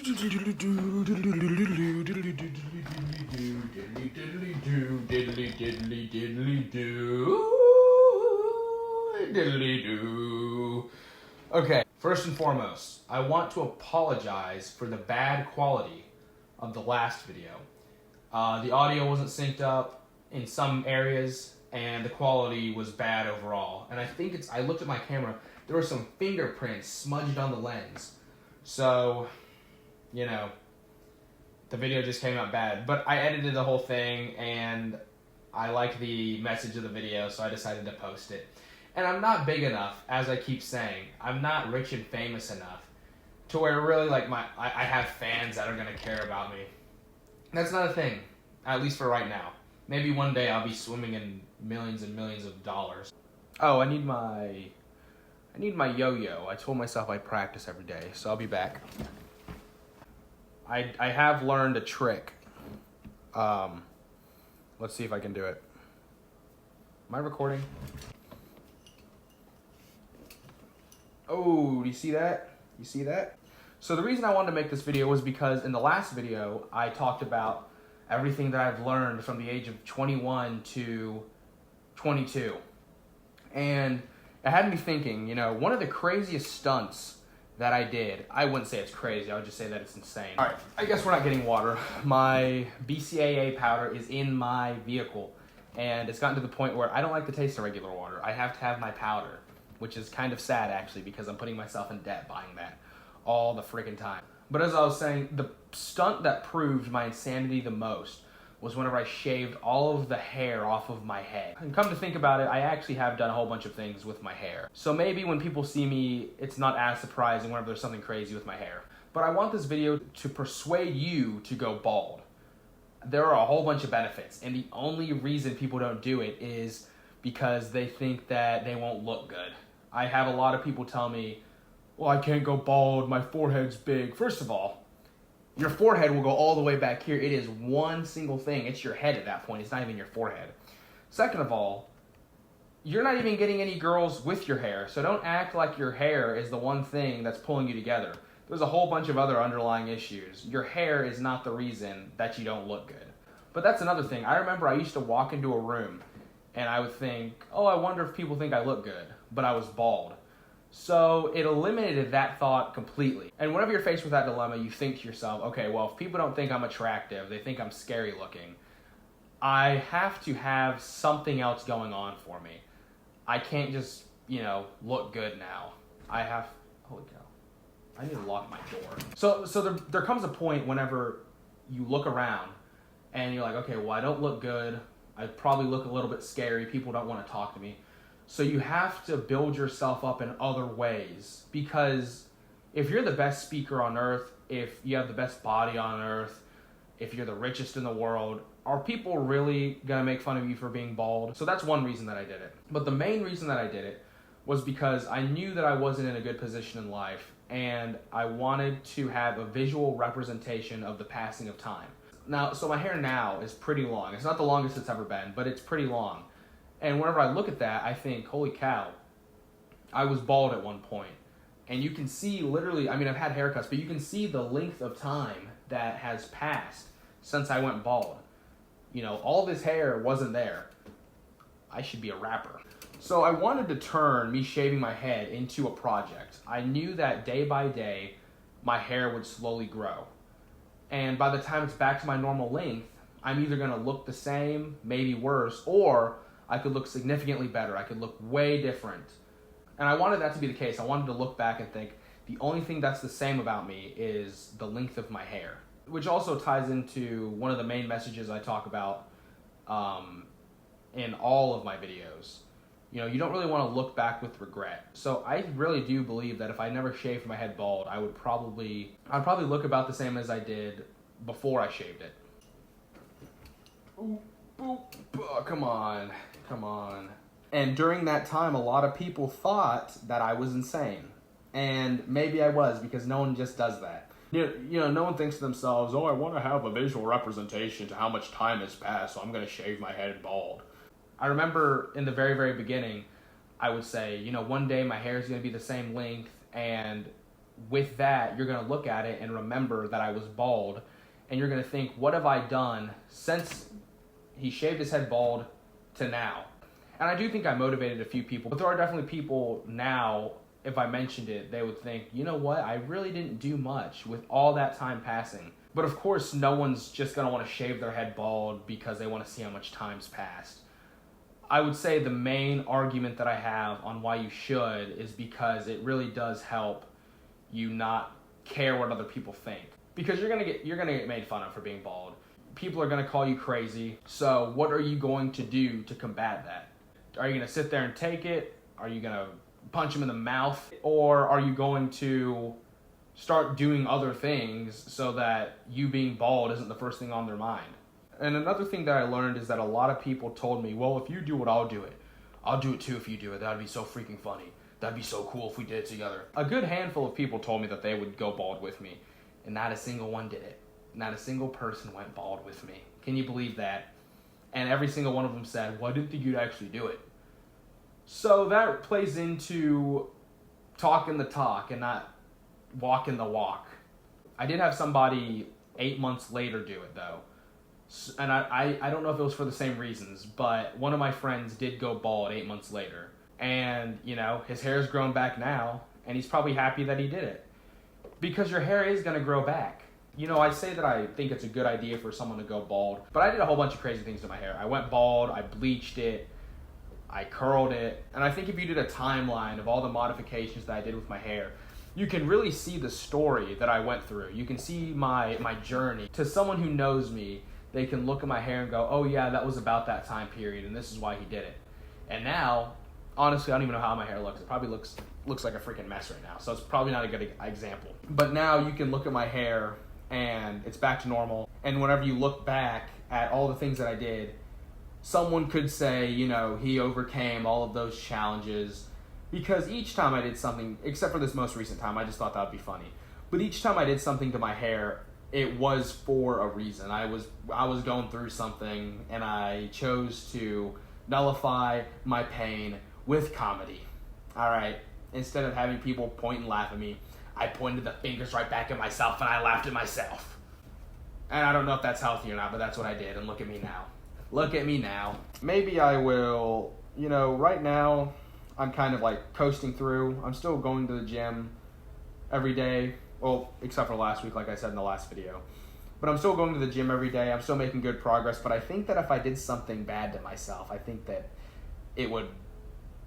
Okay, first and foremost, I want to apologize for the bad quality of the last video. The audio wasn't synced up in some areas, and the quality was bad overall. And I think I looked at my camera, there were some fingerprints smudged on the lens. So, you know, the video just came out bad. But I edited the whole thing, and I liked the message of the video, so I decided to post it. And I'm not big enough, as I keep saying. I'm not rich and famous enough to where really like I have fans that are going to care about me. That's not a thing, at least for right now. Maybe one day I'll be swimming in millions and millions of dollars. Oh, I need my yo-yo. I told myself I'd practice every day, so I'll be back. I have learned a trick. Let's see if I can do it. Am I recording? Oh, do you see that? You see that? So the reason I wanted to make this video was because in the last video, I talked about everything that I've learned from the age of 21 to 22. And it had me thinking, you know, one of the craziest stunts that I did, I wouldn't say it's crazy, I would just say that it's insane. All right, I guess we're not getting water. My BCAA powder is in my vehicle, and it's gotten to the point where I don't like the taste of regular water. I have to have my powder, which is kind of sad actually, because I'm putting myself in debt buying that all the freaking time. But as I was saying, the stunt that proved my insanity the most was whenever I shaved all of the hair off of my head. And come to think about it, I actually have done a whole bunch of things with my hair. So maybe when people see me, it's not as surprising whenever there's something crazy with my hair. But I want this video to persuade you to go bald. There are a whole bunch of benefits, and the only reason people don't do it is because they think that they won't look good. I have a lot of people tell me, well, I can't go bald, my forehead's big. First of all, your forehead will go all the way back here. It is one single thing. It's your head at that point. It's not even your forehead. Second of all, you're not even getting any girls with your hair, so don't act like your hair is the one thing that's pulling you together. There's a whole bunch of other underlying issues. Your hair is not the reason that you don't look good. But that's another thing. I remember I used to walk into a room and I would think, oh, I wonder if people think I look good, but I was bald. So it eliminated that thought completely. And whenever you're faced with that dilemma, you think to yourself, okay, well, if people don't think I'm attractive, they think I'm scary looking, I have to have something else going on for me. I can't just, you know, look good now. Holy cow, I need to lock my door. So there comes a point whenever you look around and you're like, okay, well, I don't look good. I probably look a little bit scary. People don't want to talk to me. So you have to build yourself up in other ways, because if you're the best speaker on earth, if you have the best body on earth, if you're the richest in the world, are people really going to make fun of you for being bald? So that's one reason that I did it. But the main reason that I did it was because I knew that I wasn't in a good position in life, and I wanted to have a visual representation of the passing of time. Now, so my hair now is pretty long. It's not the longest it's ever been, but it's pretty long. And whenever I look at that, I think, holy cow, I was bald at one point. And you can see literally, I mean, I've had haircuts, but you can see the length of time that has passed since I went bald. You know, all this hair wasn't there. I should be a rapper. So I wanted to turn me shaving my head into a project. I knew that day by day, my hair would slowly grow. And by the time it's back to my normal length, I'm either going to look the same, maybe worse, or I could look significantly better. I could look way different. And I wanted that to be the case. I wanted to look back and think, the only thing that's the same about me is the length of my hair. Which also ties into one of the main messages I talk about in all of my videos. You know, you don't really want to look back with regret. So I really do believe that if I never shaved my head bald, I'd probably look about the same as I did before I shaved it. Ooh, boop, oh, come on. And during that time, a lot of people thought that I was insane. And maybe I was, because no one just does that. You know, no one thinks to themselves, oh, I want to have a visual representation to how much time has passed, so I'm going to shave my head bald. I remember in the very, very beginning, I would say, you know, one day my hair is going to be the same length, and with that, you're going to look at it and remember that I was bald, and you're going to think, what have I done since he shaved his head bald to now? And I do think I motivated a few people, but there are definitely people now, if I mentioned it, they would think, you know what, I really didn't do much with all that time passing. But of course, no one's just going to want to shave their head bald because they want to see how much time's passed. I would say the main argument that I have on why you should is because it really does help you not care what other people think. Because you're gonna get made fun of for being bald. People are gonna call you crazy. So what are you going to do to combat that? Are you gonna sit there and take it? Are you gonna punch him in the mouth? Or are you going to start doing other things so that you being bald isn't the first thing on their mind? And another thing that I learned is that a lot of people told me, well, if you do it, I'll do it. I'll do it too if you do it. That'd be so freaking funny. That'd be so cool if we did it together. A good handful of people told me that they would go bald with me, and not a single one did it. Not a single person went bald with me. Can you believe that? And every single one of them said, well, I didn't think you'd actually do it. So that plays into talking the talk and not walking the walk. I did have somebody 8 months later do it, though. And I don't know if it was for the same reasons, but one of my friends did go bald 8 months later. And, you know, his hair's grown back now, and he's probably happy that he did it. Because your hair is going to grow back. You know, I say that I think it's a good idea for someone to go bald, but I did a whole bunch of crazy things to my hair. I went bald, I bleached it, I curled it, and I think if you did a timeline of all the modifications that I did with my hair, you can really see the story that I went through. You can see my journey. To someone who knows me, they can look at my hair and go, oh yeah, that was about that time period, and this is why he did it. And now, honestly, I don't even know how my hair looks. It probably looks like a freaking mess right now, so it's probably not a good example. But now you can look at my hair, and it's back to normal. And whenever you look back at all the things that I did, someone could say, you know, he overcame all of those challenges. Because each time I did something, except for this most recent time, I just thought that would be funny. But each time I did something to my hair, it was for a reason. I was going through something, and I chose to nullify my pain with comedy. All right. Instead of having people point and laugh at me, I pointed the fingers right back at myself, and I laughed at myself. And I don't know if that's healthy or not, but that's what I did. And look at me now. Look at me now. Maybe I will, you know, right now I'm kind of like coasting through. I'm still going to the gym every day. Well, except for last week, like I said in the last video. But I'm still going to the gym every day. I'm still making good progress. But I think that if I did something bad to myself, I think that it would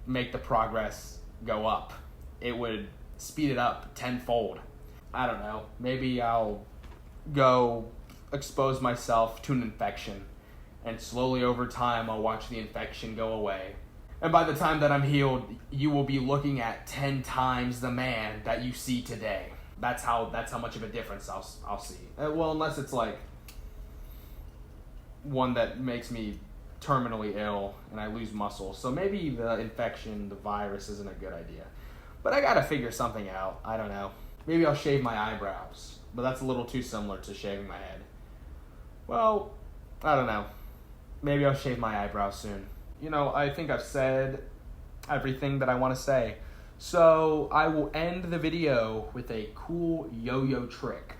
make the progress go up. It would speed it up tenfold. I don't know. Maybe I'll go expose myself to an infection, and slowly over time I'll watch the infection go away. And by the time that I'm healed, you will be looking at 10 times the man that you see today. That's how much of a difference I'll see. Well, unless it's like one that makes me terminally ill and I lose muscle. So maybe the infection, the virus isn't a good idea. But I gotta figure something out. I don't know. Maybe I'll shave my eyebrows. But that's a little too similar to shaving my head. Well, I don't know. Maybe I'll shave my eyebrows soon. You know, I think I've said everything that I want to say. So I will end the video with a cool yo-yo trick.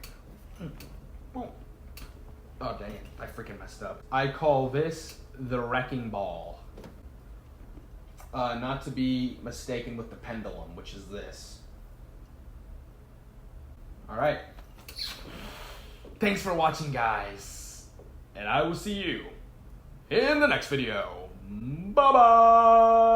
Oh dang it, I freaking messed up. I call this the wrecking ball. Not to be mistaken with the pendulum, which is this. Alright. Thanks for watching, guys. And I will see you in the next video. Bye-bye!